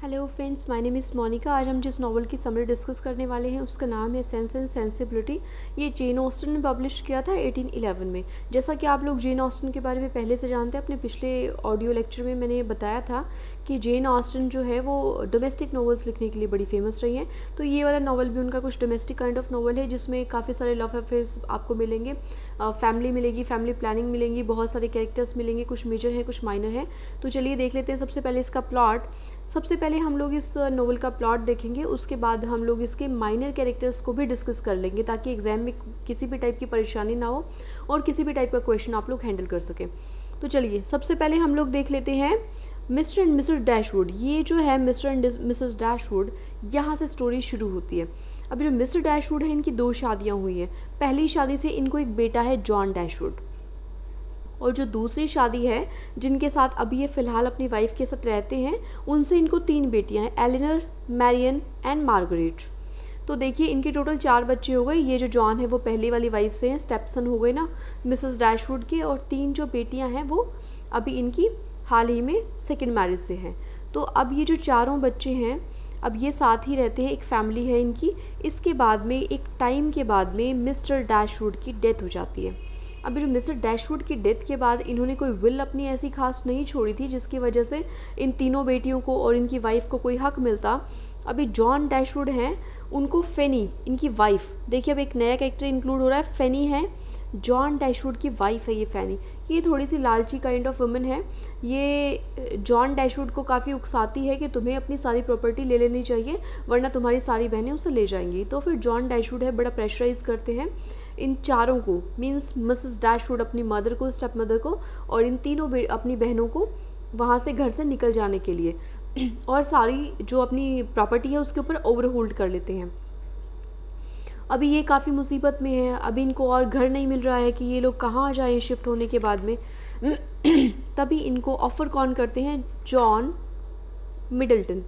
Hello friends, my name is Monika. आज हम जिस नॉवल की समरी डिस्कस करने वाले हैं उसका नाम है सेंस एंड सेंसिबिलिटी। ये जेन ऑस्टन ने पब्लिश किया था 1811 में। जैसा कि आप लोग जेन ऑस्टन के बारे में पहले से जानते हैं, अपने पिछले ऑडियो लेक्चर में मैंने बताया था कि जेन ऑस्टन जो है वो डोमेस्टिक नॉवेल्स लिखने के लिए बड़ी फेमस रही हैं। तो ये वाला नॉवल भी उनका कुछ डोमेस्टिक काइंड ऑफ नॉवल है, जिसमें काफ़ी सारे लव अफेयर्स आपको मिलेंगे, फैमिली मिलेगी, फैमिली प्लानिंग मिलेंगी, बहुत सारे कैरेक्टर्स मिलेंगे, कुछ मेजर हैं कुछ माइनर हैं। तो चलिए देख लेते हैं सबसे पहले इसका प्लॉट। सबसे पहले हम लोग इस नोवेल का प्लॉट देखेंगे, उसके बाद हम लोग इसके माइनर कैरेक्टर्स को भी डिस्कस कर लेंगे ताकि एग्जाम में किसी भी टाइप की परेशानी ना हो और किसी भी टाइप का क्वेश्चन आप लोग हैंडल कर सकें। तो चलिए सबसे पहले हम लोग देख लेते हैं मिस्टर एंड मिसेस डैशवुड। ये जो है मिस्टर एंड मिसेस डैशवुड, यहाँ से स्टोरी शुरू होती है। अब जो मिस्टर डैशवुड है, इनकी 2 शादियाँ हुई हैं। पहली शादी से इनको एक बेटा है जॉन डैशवुड, और जो दूसरी शादी है जिनके साथ अभी ये फ़िलहाल अपनी वाइफ के साथ रहते हैं, उनसे इनको 3 बेटियां हैं, एलिनर, मैरियन एंड मार्गरेट। तो देखिए इनके टोटल 4 बच्चे हो गए। ये जो जॉन है वो पहली वाली वाइफ से हैं, स्टेपसन हो गए ना मिसेस डैशवुड के, और 3 जो बेटियां हैं वो अभी इनकी हाल ही में सेकेंड मैरिज से हैं। तो अब ये जो चारों बच्चे हैं अब ये साथ ही रहते हैं, एक फैमिली है इनकी। इसके बाद में एक टाइम के बाद में मिस्टर डैशवुड की डेथ हो जाती है। अभी जो मिस्टर डैशवुड की डेथ के बाद इन्होंने कोई विल अपनी ऐसी खास नहीं छोड़ी थी जिसकी वजह से इन तीनों बेटियों को और इनकी वाइफ को कोई हक मिलता। अभी जॉन डैशवुड हैं, उनको फेनी, इनकी वाइफ, देखिए अब एक नया कैरेक्टर इंक्लूड हो रहा है, फेनी है, जॉन डैशवुड की वाइफ है ये फेनी। ये थोड़ी सी लालची काइंड ऑफ वुमन है। ये जॉन डैशवुड को काफ़ी उकसाती है कि तुम्हें अपनी सारी प्रॉपर्टी ले लेनी चाहिए वरना तुम्हारी सारी बहनें उसे ले जाएंगी। तो फिर जॉन डैशवुड है बड़ा प्रेशराइज करते हैं इन चारों को, मीन्स मिसेस डैशवुड अपनी मदर को, स्टेप मदर को, और इन तीनों अपनी बहनों को वहाँ से घर से निकल जाने के लिए और सारी जो अपनी प्रॉपर्टी है उसके ऊपर ओवर होल्ड कर लेते हैं। अभी ये काफ़ी मुसीबत में है, अभी इनको और घर नहीं मिल रहा है कि ये लोग कहाँ जाएं शिफ्ट होने के बाद में। तभी इनको ऑफ़र कौन करते हैं, जॉन मिडल्टन।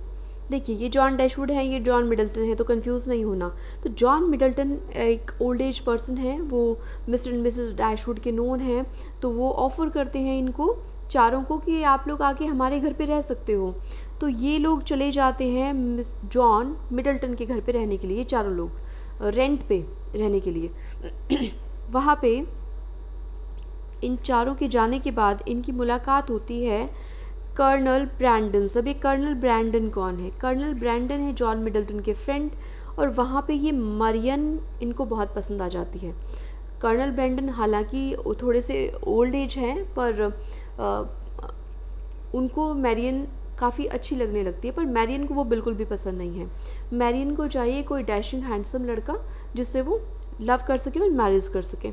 देखिए ये जॉन डैशवुड है, ये जॉन मिडल्टन है, तो कंफ्यूज नहीं होना। तो जॉन मिडल्टन एक ओल्ड एज पर्सन है, वो मिस्टर एंड मिसेस डैशवुड के नोन हैं। तो वो ऑफ़र करते हैं इनको चारों को कि आप लोग आके हमारे घर पे रह सकते हो। तो ये लोग चले जाते हैं मिस जॉन मिडल्टन के घर पे रहने के लिए, ये चारों लोग रेंट पे रहने के लिए। वहाँ पे इन चारों के जाने के बाद इनकी मुलाकात होती है कर्नल ब्रैंडन। सभी कर्नल ब्रैंडन कौन है, कर्नल ब्रैंडन है जॉन मिडल्टन के फ्रेंड, और वहाँ पे ये मरियन इनको बहुत पसंद आ जाती है। कर्नल ब्रैंडन हालांकि थोड़े से ओल्ड एज हैं, पर उनको मैरियन काफ़ी अच्छी लगने लगती है, पर मैरियन को वो बिल्कुल भी पसंद नहीं है। मैरियन को चाहिए कोई डैशिंग हैंडसम लड़का जिससे वो लव कर सके और मैरिज कर सके।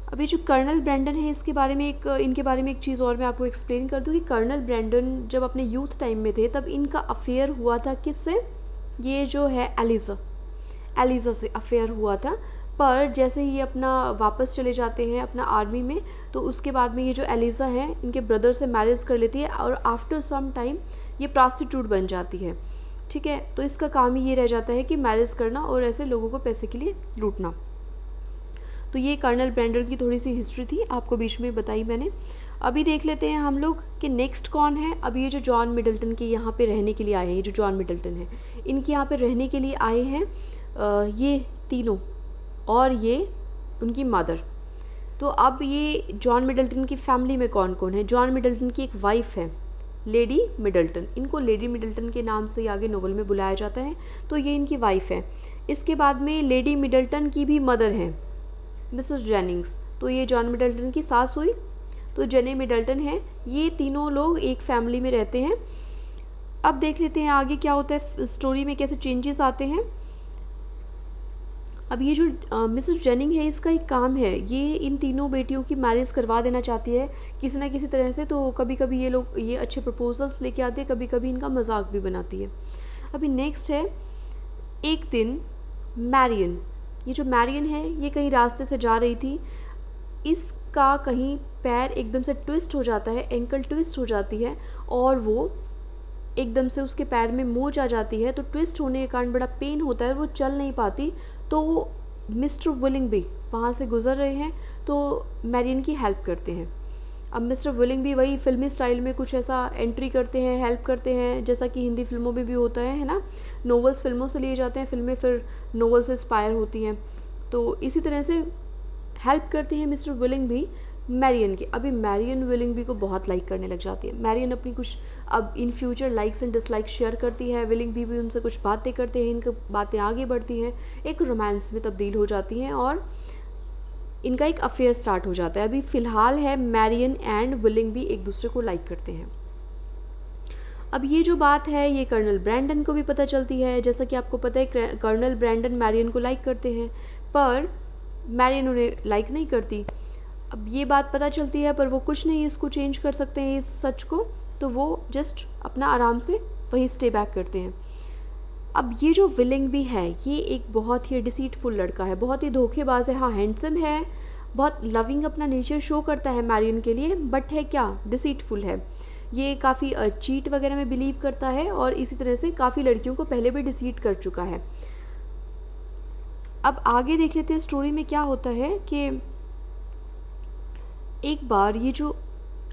अभी जो कर्नल ब्रैंडन है इनके बारे में एक चीज़ और मैं आपको एक्सप्लेन कर दूँ कि कर्नल ब्रैंडन जब अपने यूथ टाइम में थे तब इनका अफेयर हुआ था किससे, ये जो है एलिज़ा से अफेयर हुआ था। पर जैसे ही ये अपना वापस चले जाते हैं अपना आर्मी में, तो उसके बाद में ये जो एलिज़ा है इनके ब्रदर से मैरिज कर लेती है और आफ्टर सम टाइम ये प्रॉस्टिट्यूट बन जाती है। ठीक है, तो इसका काम ही ये रह जाता है कि मैरिज करना और ऐसे लोगों को पैसे के लिए लूटना। तो ये कर्नल ब्रैंडन की थोड़ी सी हिस्ट्री थी, आपको बीच में बताई मैंने। अभी देख लेते हैं हम लोग कि नेक्स्ट कौन है। अब ये जो जॉन मिडल्टन के यहाँ पे रहने के लिए आए हैं, ये जो जॉन मिडल्टन है इनके यहाँ पे रहने के लिए आए हैं ये तीनों और ये उनकी मदर। तो अब ये जॉन मिडल्टन की फैमिली में कौन कौन है, जॉन मिडल्टन की एक वाइफ है लेडी मिडल्टन, इनको लेडी मिडल्टन के नाम से आगे नोवेल में बुलाया जाता है। तो ये इनकी वाइफ है। इसके बाद में लेडी मिडल्टन की भी मदर है मिसेस जेनिंग्स, तो ये जॉन मिडल्टन की सास हुई। तो जेने मिडल्टन है, ये तीनों लोग एक फैमिली में रहते हैं। अब देख लेते हैं आगे क्या होता है, स्टोरी में कैसे चेंजेस आते हैं। अब ये जो मिसेस जेनिंग है इसका एक काम है, ये इन तीनों बेटियों की मैरिज करवा देना चाहती है किसी ना किसी तरह से। तो कभी कभी ये अच्छे प्रपोजल्स लेके आती है, कभी कभी इनका मजाक भी बनाती है। अभी नेक्स्ट है एक दिन मैरियन। ये जो मैरियन है ये कहीं रास्ते से जा रही थी, इसका कहीं पैर एकदम से ट्विस्ट हो जाता है, एंकल ट्विस्ट हो जाती है और वो एकदम से उसके पैर में मोच आ जाती है। तो ट्विस्ट होने के कारण बड़ा पेन होता है, वो चल नहीं पाती। तो मिस्टर विलिंग भी वहाँ से गुजर रहे हैं, तो मैरियन की हेल्प करते हैं। अब मिस्टर विलिंग भी वही फिल्मी स्टाइल में कुछ ऐसा एंट्री करते हैं, हेल्प करते हैं, जैसा कि हिंदी फिल्मों में भी होता है ना। नोवेल्स फिल्मों से लिए जाते हैं, फिल्में फिर नोवेल से इंस्पायर होती हैं। तो इसी तरह से हेल्प करते हैं मिस्टर विलिंग भी मैरियन की। अभी मैरियन विलिंग भी को बहुत लाइक करने लग जाती है। मैरियन अपनी कुछ अब in future likes and dislikes share करती है, विलिंग भी उनसे कुछ बातें करते हैं, इनकी बातें आगे बढ़ती हैं, एक रोमांस में तब्दील हो जाती हैं और इनका एक अफेयर स्टार्ट हो जाता है। अभी फ़िलहाल है मैरियन एंड विलिंग भी एक दूसरे को लाइक करते हैं। अब ये जो बात है ये कर्नल ब्रैंडन को भी पता चलती है। जैसा कि आपको पता है कर्नल ब्रैंडन मैरियन को लाइक करते हैं, पर मैरियन उन्हें लाइक नहीं करती। अब ये बात पता चलती है, पर वो कुछ नहीं इसको चेंज कर सकते हैं इस सच को, तो वो जस्ट अपना आराम से वहीं स्टे बैक करते हैं। अब ये जो विलिंग भी है ये एक बहुत ही डिसीटफुल लड़का है, बहुत ही धोखेबाज है। हाँ, हैंडसम है, बहुत लविंग अपना नेचर शो करता है मैरियन के लिए, बट है क्या, डिसीटफुल है। ये काफ़ी चीट वगैरह में बिलीव करता है और इसी तरह से काफ़ी लड़कियों को पहले भी डिसीट कर चुका है। अब आगे देख लेते हैं स्टोरी में क्या होता है कि एक बार ये जो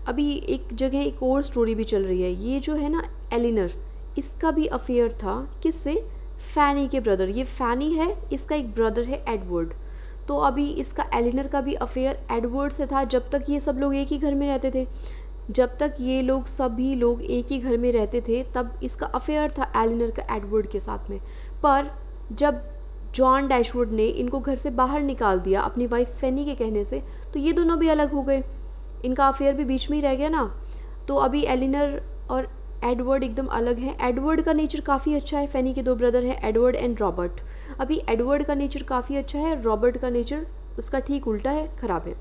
अभी एक जगह एक और स्टोरी भी चल रही है। ये जो है ना एलिनर, इसका भी अफेयर था किससे, फैनी के ब्रदर। ये फैनी है, इसका एक ब्रदर है एडवर्ड। तो अभी इसका एलिनर का भी अफेयर एडवर्ड से था जब तक ये सब लोग एक ही घर में रहते थे। जब तक ये लोग सभी लोग एक ही घर में रहते थे तब इसका अफेयर था एलिनर का एडवर्ड के साथ में। पर जब जॉन डैशवुड ने इनको घर से बाहर निकाल दिया अपनी वाइफ फैनी के कहने से, तो ये दोनों भी अलग हो गए, इनका अफेयर भी बीच में ही रह गया ना। तो अभी एलिनर और एडवर्ड एकदम अलग हैं। एडवर्ड का नेचर काफ़ी अच्छा है, फैनी के दो ब्रदर हैं एडवर्ड एंड रॉबर्ट। अभी एडवर्ड का नेचर काफ़ी अच्छा है, रॉबर्ट का नेचर उसका ठीक उल्टा है, ख़राब है।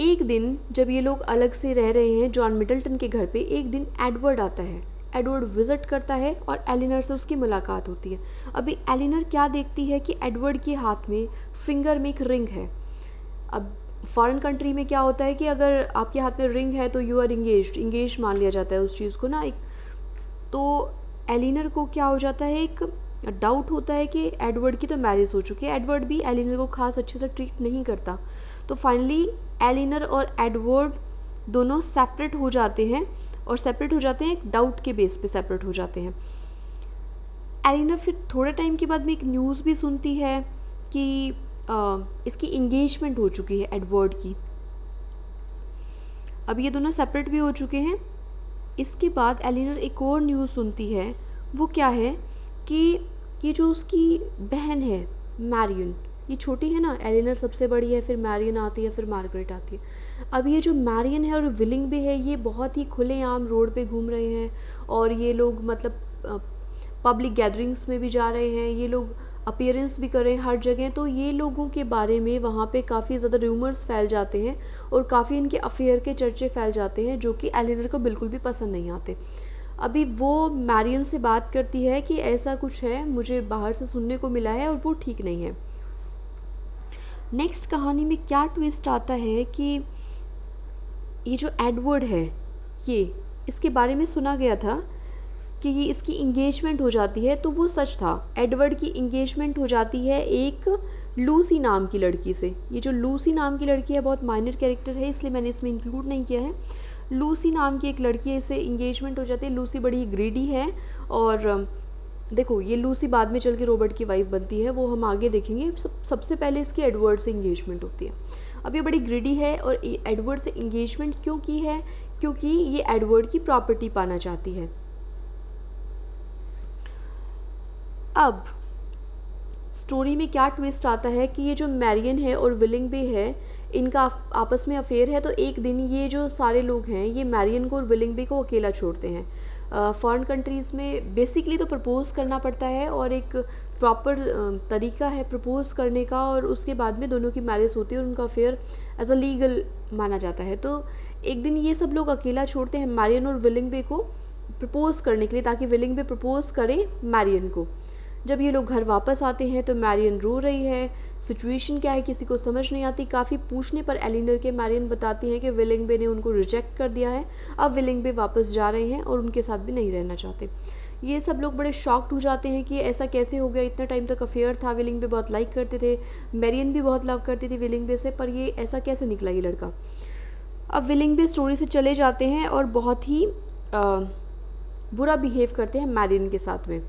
एक दिन जब ये लोग अलग से रह रहे हैं जॉन मिडल्टन के घर पे, एक दिन एडवर्ड आता है। एडवर्ड विज़िट करता है और एलिनर से उसकी मुलाकात होती है। अभी एलिनर क्या देखती है कि एडवर्ड के हाथ में फिंगर में एक रिंग है। अब फॉरेन कंट्री में क्या होता है कि अगर आपके हाथ में रिंग है तो यू आर इंगेज मान लिया जाता है उस चीज़ को ना। एक तो एलिनर को क्या हो जाता है, एक डाउट होता है कि एडवर्ड की तो मैरिज हो चुकी है। एडवर्ड भी एलिनर को खास अच्छे से ट्रीट नहीं करता। तो फाइनली एलिनर और एडवर्ड दोनों सेपरेट हो जाते हैं, और सेपरेट हो जाते हैं एक डाउट के बेस पे सेपरेट हो जाते हैं। एलिनर फिर थोड़े टाइम के बाद में एक न्यूज़ भी सुनती है कि इसकी इंगेजमेंट हो चुकी है एडवर्ड की। अब ये दोनों सेपरेट भी हो चुके हैं। इसके बाद एलिनर एक और न्यूज़ सुनती है, वो क्या है कि ये जो उसकी बहन है मैरियन, ये छोटी है ना, एलिनर सबसे बड़ी है, फिर मैरियन आती है, फिर मार्गरेट आती है। अब ये जो मैरियन है और विलिंग भी है, ये बहुत ही खुलेआम रोड पे घूम रहे हैं और ये लोग मतलब पब्लिक गैदरिंग्स में भी जा रहे हैं, ये लोग अपीयरेंस भी कर रहे हैं हर जगह। तो ये लोगों के बारे में वहाँ पे काफ़ी ज़्यादा रूमर्स फैल जाते हैं और काफ़ी इनके अफेयर के चर्चे फैल जाते हैं, जो कि एलिनर को बिल्कुल भी पसंद नहीं आते। अभी वो मैरियन से बात करती है कि ऐसा कुछ है, मुझे बाहर से सुनने को मिला है और वो ठीक नहीं है। नेक्स्ट कहानी में क्या ट्विस्ट आता है कि ये जो एडवर्ड है, ये इसके बारे में सुना गया था कि ये इसकी इंगेजमेंट हो जाती है, तो वो सच था। एडवर्ड की इंगेजमेंट हो जाती है एक लूसी नाम की लड़की से। ये जो लूसी नाम की लड़की है बहुत माइनर कैरेक्टर है, इसलिए मैंने इसमें इंक्लूड नहीं किया है। लूसी नाम की एक लड़की है, इसे इंगेजमेंट हो जाती है। लूसी बड़ी ग्रीडी है और देखो ये लूसी बाद में चल के रॉबर्ट की वाइफ बनती है, वो हम आगे देखेंगे। सबसे पहले इसकी एडवर्ड से इंगेजमेंट होती है। अब ये बड़ी ग्रीडी है और एडवर्ड से इंगेजमेंट क्यों की है, क्योंकि ये एडवर्ड की प्रॉपर्टी पाना चाहती है। अब स्टोरी में क्या ट्विस्ट आता है कि ये जो मैरियन है और विलिंग भी है, इनका आपस में अफेयर है। तो एक दिन ये जो सारे लोग हैं ये मैरियन को और विलिंग भी को अकेला छोड़ते हैं। फॉरेन कंट्रीज़ में बेसिकली तो प्रपोज़ करना पड़ता है और एक प्रॉपर तरीका है प्रपोज़ करने का, और उसके बाद में दोनों की मैरिज होती है और उनका अफेयर एज अ लीगल माना जाता है। तो एक दिन ये सब लोग अकेला छोड़ते हैं मैरियन और विलिंग बे को प्रपोज़ करने के लिए, ताकि विलिंग बे प्रपोज़ करे मैरियन को। जब ये लोग घर वापस आते हैं तो मैरियन रो रही है, सिचुएशन क्या है किसी को समझ नहीं आती। काफ़ी पूछने पर एलिनर के मैरियन बताती हैं कि विलिंग बे ने उनको रिजेक्ट कर दिया है, अब विलिंग बे वापस जा रहे हैं और उनके साथ भी नहीं रहना चाहते। ये सब लोग बड़े शॉक्ड हो जाते हैं कि ऐसा कैसे हो गया, इतना टाइम तक अफेयर था, विलिंग बे बहुत लाइक करते थे, मैरियन भी बहुत लव करती थी विलिंग बे से, पर ये ऐसा कैसे निकला ये लड़का। अब विलिंग भी स्टोरी से चले जाते हैं और बहुत ही बुरा बिहेव करते हैं मैरियन के साथ में।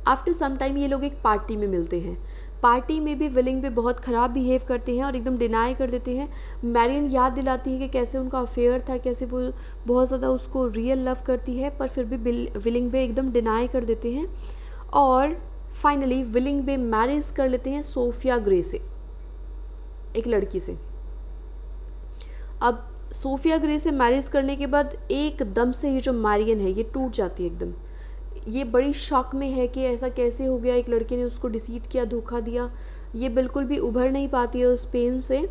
आफ्टर सम टाइम ये लोग एक पार्टी में मिलते हैं। पार्टी में भी विलिंग पे बहुत ख़राब बिहेव करते हैं और एकदम डिनाई कर देते हैं। मैरियन याद दिलाती है कि कैसे उनका अफेयर था, कैसे वो बहुत ज़्यादा उसको रियल लव करती है, पर फिर भी विलिंग पे एकदम डिनाई कर देते हैं। और फाइनली विलिंग पे मैरिज कर लेते हैं सोफिया ग्रे से, एक लड़की से। अब सोफिया ग्रे से मैरिज करने के बाद एकदम से ये जो मैरियन है ये टूट जाती है एकदम। ये बड़ी शॉक में है कि ऐसा कैसे हो गया, एक लड़के ने उसको डिसीट किया, धोखा दिया। ये बिल्कुल भी उभर नहीं पाती है उस पेन से।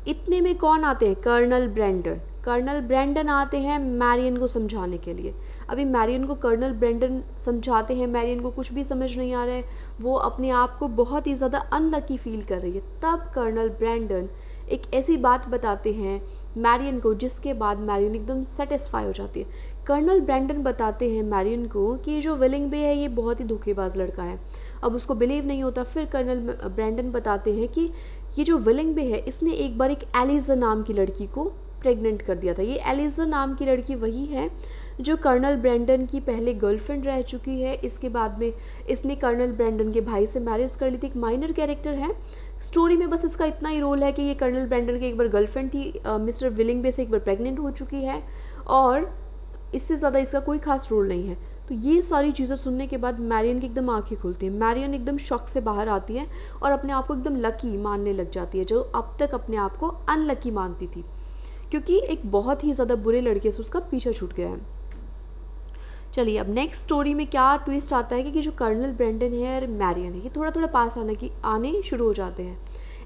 इतने में कौन आते हैं? Colonel Brandon. कर्नल ब्रैंडन आते हैं मैरियन को समझाने के लिए। अभी मैरियन को कर्नल ब्रैंडन समझाते हैं, मैरियन को कुछ भी समझ नहीं आ रहा है, वो अपने आप को बहुत ही ज़्यादा अनलकी फील कर रही है। तब कर्नल ब्रैंडन एक ऐसी बात बताते हैं मैरियन को जिसके बाद मैरियन एकदम सेटिस्फाई हो जाती है। कर्नल ब्रैंडन बताते हैं मैरियन को कि जो विलिंग बे है ये बहुत ही धोखेबाज लड़का है। अब उसको बिलीव नहीं होता। फिर कर्नल ब्रैंडन बताते हैं कि ये जो विलिंग बे है इसने एक बार एक एलिजा नाम की लड़की को प्रेग्नेंट कर दिया था। ये एलिजा नाम की लड़की वही है जो कर्नल ब्रैंडन की पहले गर्लफ्रेंड रह चुकी है। इसके बाद में इसने कर्नल ब्रैंडन के भाई से मैरिज कर ली थी। एक माइनर कैरेक्टर है स्टोरी में, बस इसका इतना ही रोल है कि ये कर्नल ब्रैंडन की एक बार गर्लफ्रेंड थी, मिस्टर विलिंग बे से एक बार प्रेग्नेंट हो चुकी है, और इससे ज़्यादा इसका कोई खास रोल नहीं है। तो ये सारी चीज़ें सुनने के बाद मैरियन की एकदम आंखें खुलती हैं। मैरियन एकदम शॉक से बाहर आती है और अपने आप को एकदम लकी मानने लग जाती है, जो अब तक अपने आप को अनलकी मानती थी, क्योंकि एक बहुत ही ज़्यादा बुरे लड़के से उसका पीछा छूट गया है। चलिए अब नेक्स्ट स्टोरी में क्या ट्विस्ट आता है कि जो कर्नल ब्रैंडन है और मैरियन है ये थोड़ा थोड़ा पास आने शुरू हो जाते हैं।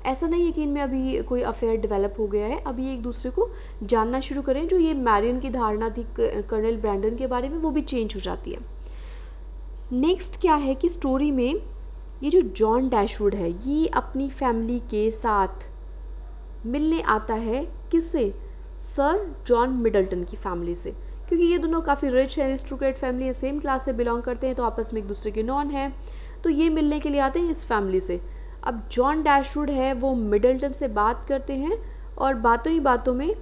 ऐसा नहीं है कि इनमें अभी कोई अफेयर डेवलप हो गया है, अभी एक दूसरे को जानना शुरू करें। जो ये मैरियन की धारणा थी कर्नल ब्रैंडन के बारे में वो भी चेंज हो जाती है। नेक्स्ट क्या है कि स्टोरी में ये जो जॉन डैशवुड है ये अपनी फैमिली के साथ मिलने आता है। किससे? सर जॉन मिडल्टन की फैमिली से, क्योंकि ये दोनों काफ़ी रिच है, एरिस्टोक्रेट फैमिली है, सेम क्लास से बिलोंग करते हैं, तो आपस में एक दूसरे के नॉन हैं, तो ये मिलने के लिए आते हैं इस फैमिली से। अब जॉन डैशवुड है वो मिडल्टन से बात करते हैं और बातों ही बातों में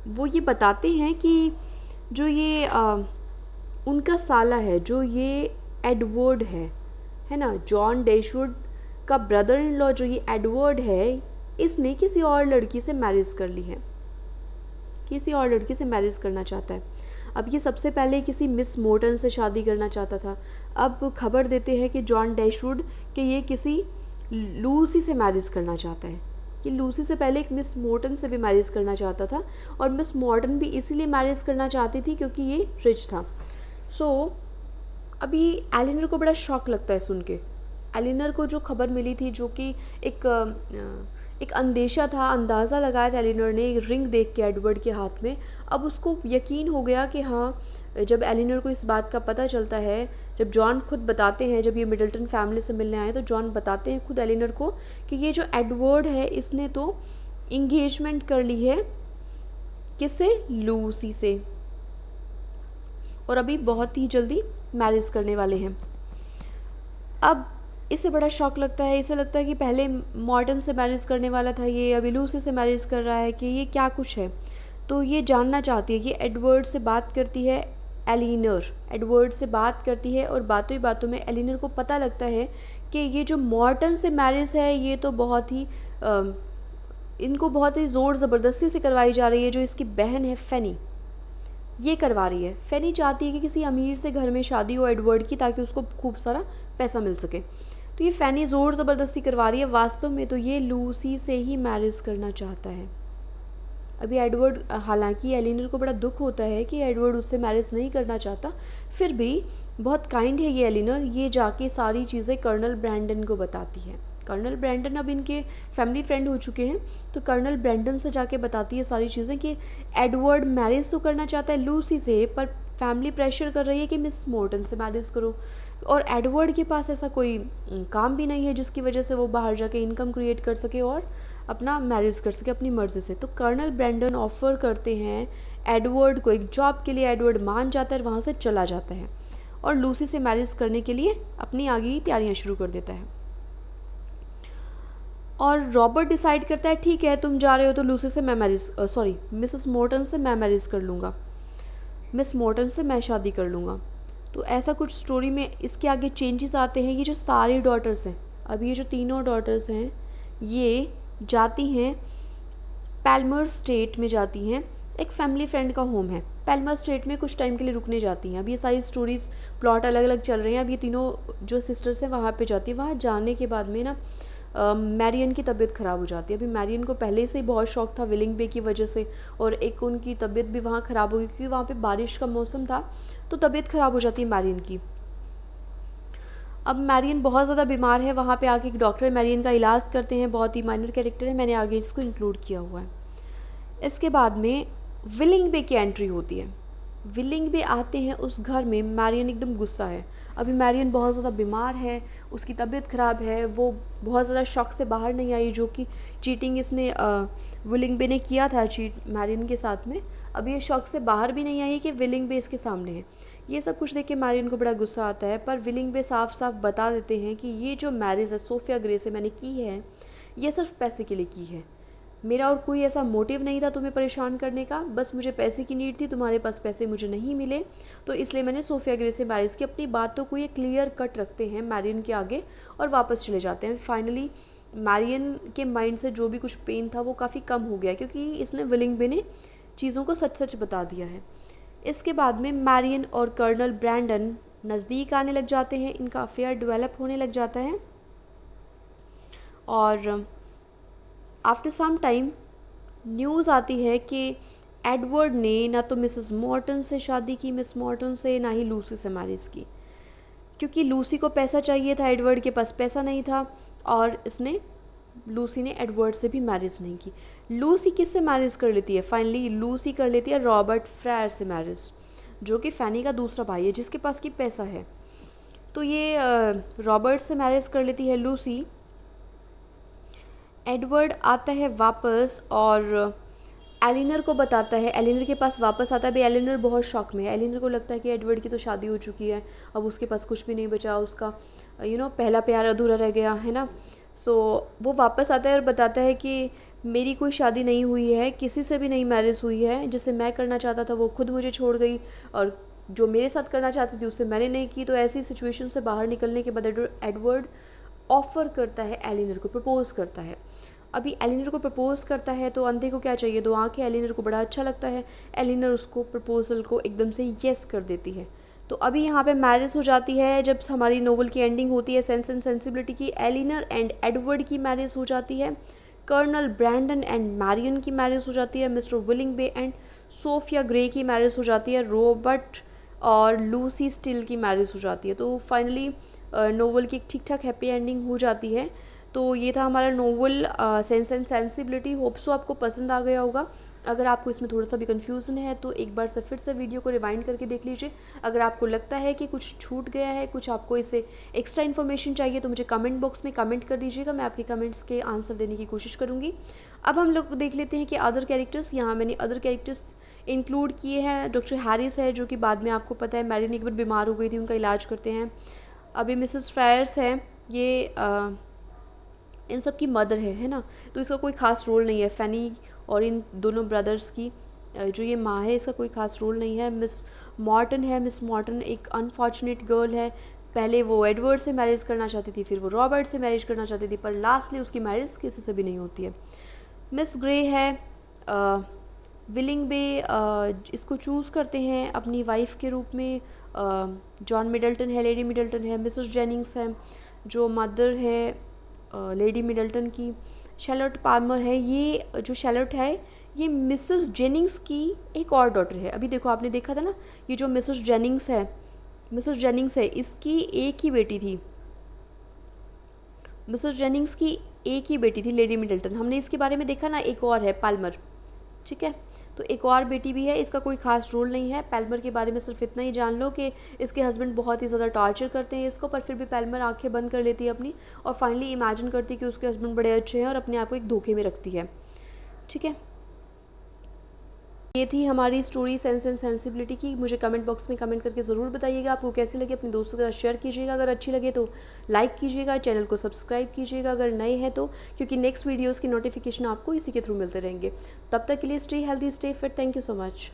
वो ये बताते हैं कि जो ये उनका साला है, जो ये एडवर्ड है ना, जॉन डैशवुड का ब्रदर इन लॉ जो ये एडवर्ड है, इसने किसी और लड़की से मैरिज कर ली है, किसी और लड़की से मैरिज करना चाहता है। अब ये सबसे पहले किसी मिस मोर्टन से शादी करना चाहता था। अब खबर देते हैं कि जॉन डैशवुड कि ये किसी लूसी से मैरिज करना चाहता है, कि लूसी से पहले एक मिस मोर्टन से भी मैरिज करना चाहता था, और मिस मोर्टन भी इसीलिए मैरिज करना चाहती थी क्योंकि ये रिच था। अभी एलिनर को बड़ा शॉक लगता है सुन के। एलिनर को जो खबर मिली थी, जो कि एक अंदेशा था, अंदाज़ा लगाया था एलिनर ने एक रिंग देख के एडवर्ड के हाथ में। अब उसको यकीन हो गया कि हाँ, जब एलिनर को इस बात का पता चलता है, जब जॉन खुद बताते हैं, जब ये मिडल्टन फैमिली से मिलने आए तो जॉन बताते हैं खुद एलिनर को कि ये जो एडवर्ड है इसने तो इंगेजमेंट कर ली है किससे? लूसी से, और अभी बहुत ही जल्दी मैरिज करने वाले हैं। अब इसे बड़ा शॉक लगता है, इसे लगता है कि पहले मॉर्टन से मैरिज करने वाला था ये, अभी लूसी से मैरिज कर रहा है, कि ये क्या कुछ है। तो ये जानना चाहती है कि एडवर्ड से बात करती है एलिनर, एडवर्ड से बात करती है, और बातों ही बातों में एलिनर को पता लगता है कि ये जो मॉर्टन से मैरिज है ये तो बहुत ही इनको बहुत ही ज़ोर ज़बरदस्ती से करवाई जा रही है। जो इसकी बहन है फेनी, ये करवा रही है। फेनी चाहती है कि किसी अमीर से घर में शादी हो एडवर्ड की, ताकि उसको खूब सारा पैसा मिल सके। तो ये फेनी ज़ोर ज़बरदस्ती करवा रही है। वास्तव में तो ये लूसी से ही मैरिज करना चाहता है। अभी एडवर्ड, हालांकि एलिनर को बड़ा दुख होता है कि एडवर्ड उससे मैरिज नहीं करना चाहता, फिर भी बहुत काइंड है ये एलिनर। ये जाके सारी चीज़ें कर्नल ब्रैंडन को बताती है। कर्नल ब्रैंडन अब इनके फैमिली फ्रेंड हो चुके हैं, तो कर्नल ब्रैंडन से जाके बताती है सारी चीज़ें कि एडवर्ड मैरिज तो करना चाहता है लूसी से, पर फैमिली प्रेशर कर रही है कि मिस मोर्टन से मैरिज करो, और एडवर्ड के पास ऐसा कोई काम भी नहीं है जिसकी वजह से वो बाहर जाके इनकम क्रिएट कर सके और अपना मैरिज कर सके अपनी मर्ज़ी से। तो कर्नल ब्रैंडन ऑफ़र करते हैं एडवर्ड को एक जॉब के लिए। एडवर्ड मान जाता है और वहाँ से चला जाता है और लूसी से मैरिज करने के लिए अपनी आगे की तैयारियाँ शुरू कर देता है। और रॉबर्ट डिसाइड करता है ठीक है तुम जा रहे हो तो लूसी से मैं मिसेस मॉर्टन से मैं मैरिज कर लूँगा, मिस मॉर्टन से मैं शादी कर लूँगा। तो ऐसा कुछ स्टोरी में इसके आगे चेंजेस आते हैं। ये जो सारी डॉटर्स हैं, अभी ये जो तीनों डॉटर्स हैं ये जाती हैं पैल्मर स्टेट में, जाती हैं, एक फैमिली फ्रेंड का होम है पैल्मर स्टेट में, कुछ टाइम के लिए रुकने जाती हैं। अब ये सारी स्टोरीज़ प्लॉट अलग अलग चल रहे हैं। अब ये तीनों जो सिस्टर्स हैं वहाँ पे जाती है। वहाँ जाने के बाद में ना मैरियन की तबीयत ख़राब हो जाती है। अभी मैरियन को पहले से ही बहुत शौक था विलिंग बे की वजह से, और एक उनकी तबीयत भी वहाँ ख़राब हो गई क्योंकि वहाँ पे बारिश का मौसम था, तो तबीयत ख़राब हो जाती है मैरियन की। अब मैरियन बहुत ज़्यादा बीमार है, वहाँ पे आके एक डॉक्टर मैरियन का इलाज करते हैं, बहुत ही माइनर कैरेक्टर है, मैंने आगे इसको इंक्लूड किया हुआ है। इसके बाद में विलिंग बे की एंट्री होती है। विलिंग बे आते हैं उस घर में, मैरियन एकदम गुस्सा है। अभी मैरियन बहुत ज़्यादा बीमार है, उसकी तबीयत ख़राब है, वो बहुत ज़्यादा शॉक से बाहर नहीं आई, जो कि चीटिंग इसने विलिंग बे ने किया था चीट मैरियन के साथ में। अभी ये शॉक से बाहर भी नहीं आई कि विलिंग बे इसके सामने है। ये सब कुछ देख के मैरियन को बड़ा गुस्सा आता है, पर विलिंग बे साफ साफ बता देते हैं कि ये जो मैरिज है सोफिया ग्रे से मैंने की है, ये सिर्फ पैसे के लिए की है, मेरा और कोई ऐसा मोटिव नहीं था तुम्हें परेशान करने का, बस मुझे पैसे की नीड थी, तुम्हारे पास पैसे मुझे नहीं मिले, तो इसलिए मैंने सोफिया ग्रे से मैरिज की। अपनी बातों को ये क्लियर कट रखते हैं मैरियन के आगे और वापस चले जाते हैं। फाइनली मैरियन के माइंड से जो भी कुछ पेन था वो काफ़ी कम हो गया क्योंकि इसने विलिंग बे ने चीज़ों को सच सच बता दिया है। इसके बाद में मैरियन और कर्नल ब्रैंडन नज़दीक आने लग जाते हैं, इनका अफेयर डेवलप होने लग जाता है, और आफ्टर सम टाइम न्यूज़ आती है कि एडवर्ड ने ना तो मिसेस मॉर्टन से शादी की, मिस मॉर्टन से, ना ही लूसी से मैरिज की, क्योंकि लूसी को पैसा चाहिए था, एडवर्ड के पास पैसा नहीं था, और लूसी ने एडवर्ड से भी मैरिज नहीं की। लूसी किससे मैरिज कर लेती है? फाइनली लूसी कर लेती है रॉबर्ट फ्रायर से मैरिज, जो कि फैनी का दूसरा भाई है जिसके पास की पैसा है। तो ये रॉबर्ट से मैरिज कर लेती है लूसी। एडवर्ड आता है वापस और एलिनर को बताता है, एलिनर के पास वापस आता है। भाई एलिनर बहुत शॉक में है, एलिनर को लगता है कि एडवर्ड की तो शादी हो चुकी है, अब उसके पास कुछ भी नहीं बचा, उसका पहला प्यार अधूरा रह गया है ना। सो वो वापस आता है और बताता है कि मेरी कोई शादी नहीं हुई है, किसी से भी नहीं मैरिज हुई है, जिसे मैं करना चाहता था वो खुद मुझे छोड़ गई, और जो मेरे साथ करना चाहती थी उससे मैंने नहीं की। तो ऐसी सिचुएशन से बाहर निकलने के बाद एडवर्ड ऑफ़र करता है एलिनर को, प्रपोज़ करता है। अभी एलिनर को प्रपोज़ करता है तो अंधे को क्या चाहिए, दो आंखें। एलिनर को बड़ा अच्छा लगता है, एलिनर उसको प्रपोज़ल को एकदम से येस कर देती है। तो अभी यहाँ पे मैरिज हो जाती है। जब हमारी नोवेल की एंडिंग होती है सेंस एंड सेंसिबिलिटी की, एलिनर एंड एडवर्ड की मैरिज हो जाती है, कर्नल ब्रैंडन एंड मैरियन की मैरिज हो जाती है, mister Willoughby and Sophia Grey की मैरिज हो जाती है, रॉबर्ट और लूसी स्टिल की मैरिज हो जाती है। तो फाइनली नोवेल की एक ठीक ठाक हैप्पी एंडिंग हो जाती है। तो ये था हमारा novel sense and sensibility. Hope so आपको पसंद आ गया होगा। अगर आपको इसमें थोड़ा सा भी कन्फ्यूज़न है तो एक बार से फिर से वीडियो को रिवाइंड करके देख लीजिए। अगर आपको लगता है कि कुछ छूट गया है, कुछ आपको इससे एक्स्ट्रा इन्फॉर्मेशन चाहिए, तो मुझे कमेंट बॉक्स में कमेंट कर दीजिएगा, मैं आपके कमेंट्स के आंसर देने की कोशिश करूँगी। अब हम लोग देख लेते हैं कि अदर कैरेक्टर्स, यहाँ मैंने अदर कैरेक्टर्स इंक्लूड किए हैं। डॉक्टर हैरिस है, जो कि बाद में आपको पता है मैरियन एक बार बीमार हो गई थी, उनका इलाज करते हैं। अभी मिसेस फ्रायर्स है, ये इन सब की मदर है ना, तो इसका कोई ख़ास रोल नहीं है। फैनी और इन दोनों ब्रदर्स की जो ये माँ है, इसका कोई ख़ास रोल नहीं है। मिस मॉर्टन है, मिस मॉर्टन एक अनफॉर्चुनेट गर्ल है। पहले वो एडवर्ड से मैरिज करना चाहती थी, फिर वो रॉबर्ट से मैरिज करना चाहती थी, पर लास्टली उसकी मैरिज किसी से भी नहीं होती है। मिस ग्रे है, विलिंग बे इसको चूज़ करते हैं अपनी वाइफ के रूप में। जॉन मिडल्टन है, लेडी मिडल्टन है। मिसेस जेनिंग्स है, जो मदर है लेडी मिडल्टन की। शैर्लोट पाल्मर है, ये जो शैर्लोट है ये मिसेस जेनिंग्स की एक और डॉटर है। अभी देखो, आपने देखा था ना, ये जो मिसेस जेनिंग्स है इसकी एक ही बेटी थी, मिसेस जेनिंग्स की एक ही बेटी थी लेडी मिडल्टन। हमने इसके बारे में देखा ना, एक और है पाल्मर, ठीक है। तो एक और बेटी भी है, इसका कोई ख़ास रोल नहीं है। पैल्मर के बारे में सिर्फ इतना ही जान लो कि इसके हस्बैंड बहुत ही ज़्यादा टॉर्चर करते हैं इसको, पर फिर भी पैल्मर आंखें बंद कर लेती है अपनी, और फाइनली इमेजिन करती है कि उसके हस्बैंड बड़े अच्छे हैं, और अपने आप को एक धोखे में रखती है, ठीक है। ये थी हमारी स्टोरी सेंस एंड सेंसिबिलिटी की। मुझे कमेंट बॉक्स में कमेंट करके ज़रूर बताइएगा आपको कैसी लगी। अपने दोस्तों के साथ शेयर कीजिएगा, अगर अच्छी लगे तो लाइक कीजिएगा, चैनल को सब्सक्राइब कीजिएगा अगर नए हैं तो, क्योंकि नेक्स्ट वीडियोज़ की नोटिफिकेशन आपको इसी के थ्रू मिलते रहेंगे। तब तक के लिए stay healthy, stay fit. Thank you so much.